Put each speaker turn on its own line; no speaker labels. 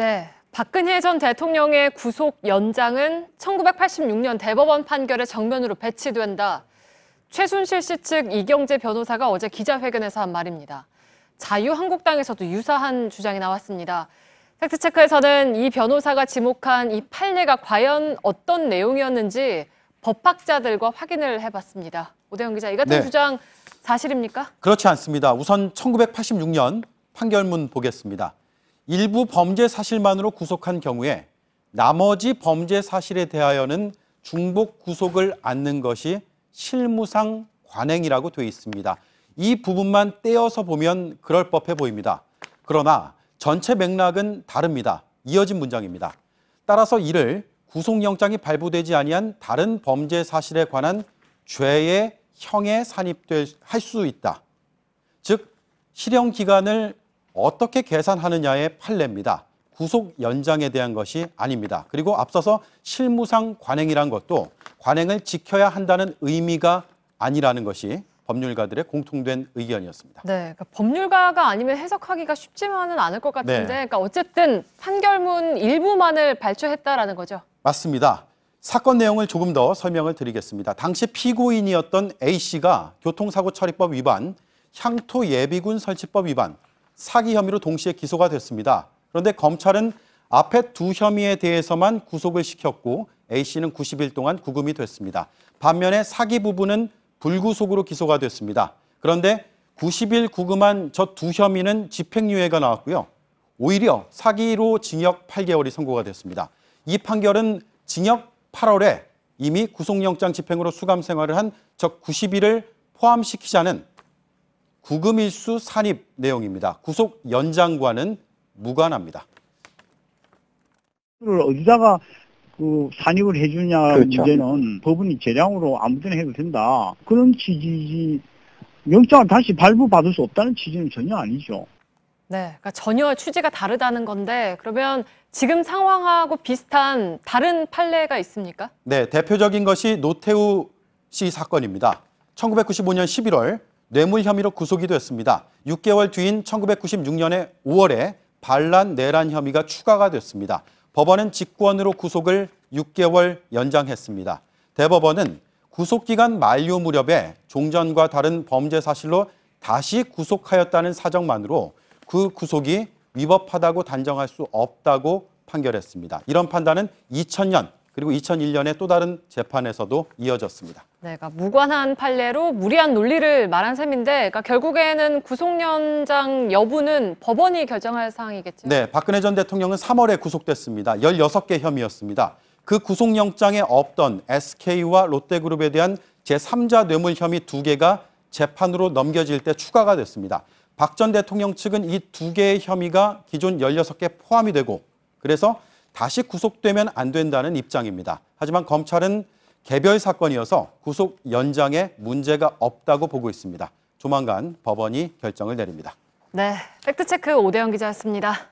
네, 박근혜 전 대통령의 구속 연장은 1986년 대법원 판결의 정면으로 배치된다. 최순실 씨 측 이경재 변호사가 어제 기자회견에서 한 말입니다. 자유한국당에서도 유사한 주장이 나왔습니다. 팩트체크에서는 이 변호사가 지목한 이 판례가 과연 어떤 내용이었는지 법학자들과 확인을 해봤습니다. 오대영 기자, 이 같은 주장 사실입니까?
그렇지 않습니다. 우선 1986년 판결문 보겠습니다. 일부 범죄 사실만으로 구속한 경우에 나머지 범죄 사실에 대하여는 중복 구속을 않는 것이 실무상 관행이라고 되어 있습니다. 이 부분만 떼어서 보면 그럴 법해 보입니다. 그러나 전체 맥락은 다릅니다. 이어진 문장입니다. 따라서 이를 구속영장이 발부되지 아니한 다른 범죄 사실에 관한 죄의 형에 할 수 있다. 즉, 실형 기간을 어떻게 계산하느냐의 판례입니다. 구속 연장에 대한 것이 아닙니다. 그리고 앞서서 실무상 관행이란 것도 관행을 지켜야 한다는 의미가 아니라는 것이 법률가들의 공통된 의견이었습니다.
네, 그러니까 법률가가 아니면 해석하기가 쉽지만은 않을 것 같은데, 그러니까 어쨌든 판결문 일부만을 발췌했다라는 거죠.
맞습니다. 사건 내용을 조금 더 설명을 드리겠습니다. 당시 피고인이었던 A씨가 교통사고처리법 위반, 향토예비군 설치법 위반, 사기 혐의로 동시에 기소가 됐습니다. 그런데 검찰은 앞에 두 혐의에 대해서만 구속을 시켰고 A씨는 90일 동안 구금이 됐습니다. 반면에 사기 부분은 불구속으로 기소가 됐습니다. 그런데 90일 구금한 저 두 혐의는 집행유예가 나왔고요. 오히려 사기로 징역 8개월이 선고가 됐습니다. 이 판결은 징역 8월에 이미 구속영장 집행으로 수감 생활을 한 저 90일을 포함시키자는 구금일수 산입 내용입니다. 구속 연장과는 무관합니다.
어디다가 산입을 해주냐 문제는 법원이 재량으로 아무데나 해도 된다. 그런 취지지 영장을 다시 발부받을 수 없다는 취지는 전혀 아니죠.
네, 그러니까 전혀 취지가 다르다는 건데 그러면 지금 상황하고 비슷한 다른 판례가 있습니까?
네, 대표적인 것이 노태우 씨 사건입니다. 1995년 11월 뇌물 혐의로 구속이 됐습니다. 6개월 뒤인 1996년의 5월에 반란, 내란 혐의가 추가가 됐습니다. 법원은 직권으로 구속을 6개월 연장했습니다. 대법원은 구속기간 만료 무렵에 종전과 다른 범죄 사실로 다시 구속하였다는 사정만으로 그 구속이 위법하다고 단정할 수 없다고 판결했습니다. 이런 판단은 2000년 그리고 2001년의 또 다른 재판에서도 이어졌습니다.
네, 그러니까 무관한 판례로 무리한 논리를 말한 셈인데 그러니까 결국에는 구속연장 여부는 법원이 결정할 사항이겠죠?
네, 박근혜 전 대통령은 3월에 구속됐습니다. 16개 혐의였습니다. 그 구속영장에 없던 SK와 롯데그룹에 대한 제3자 뇌물 혐의 2개가 재판으로 넘겨질 때 추가가 됐습니다. 박 전 대통령 측은 이 2개의 혐의가 기존 16개 포함이 되고 그래서 다시 구속되면 안 된다는 입장입니다. 하지만 검찰은 개별 사건이어서 구속 연장에 문제가 없다고 보고 있습니다. 조만간 법원이 결정을 내립니다.
네, 팩트체크 오대영 기자였습니다.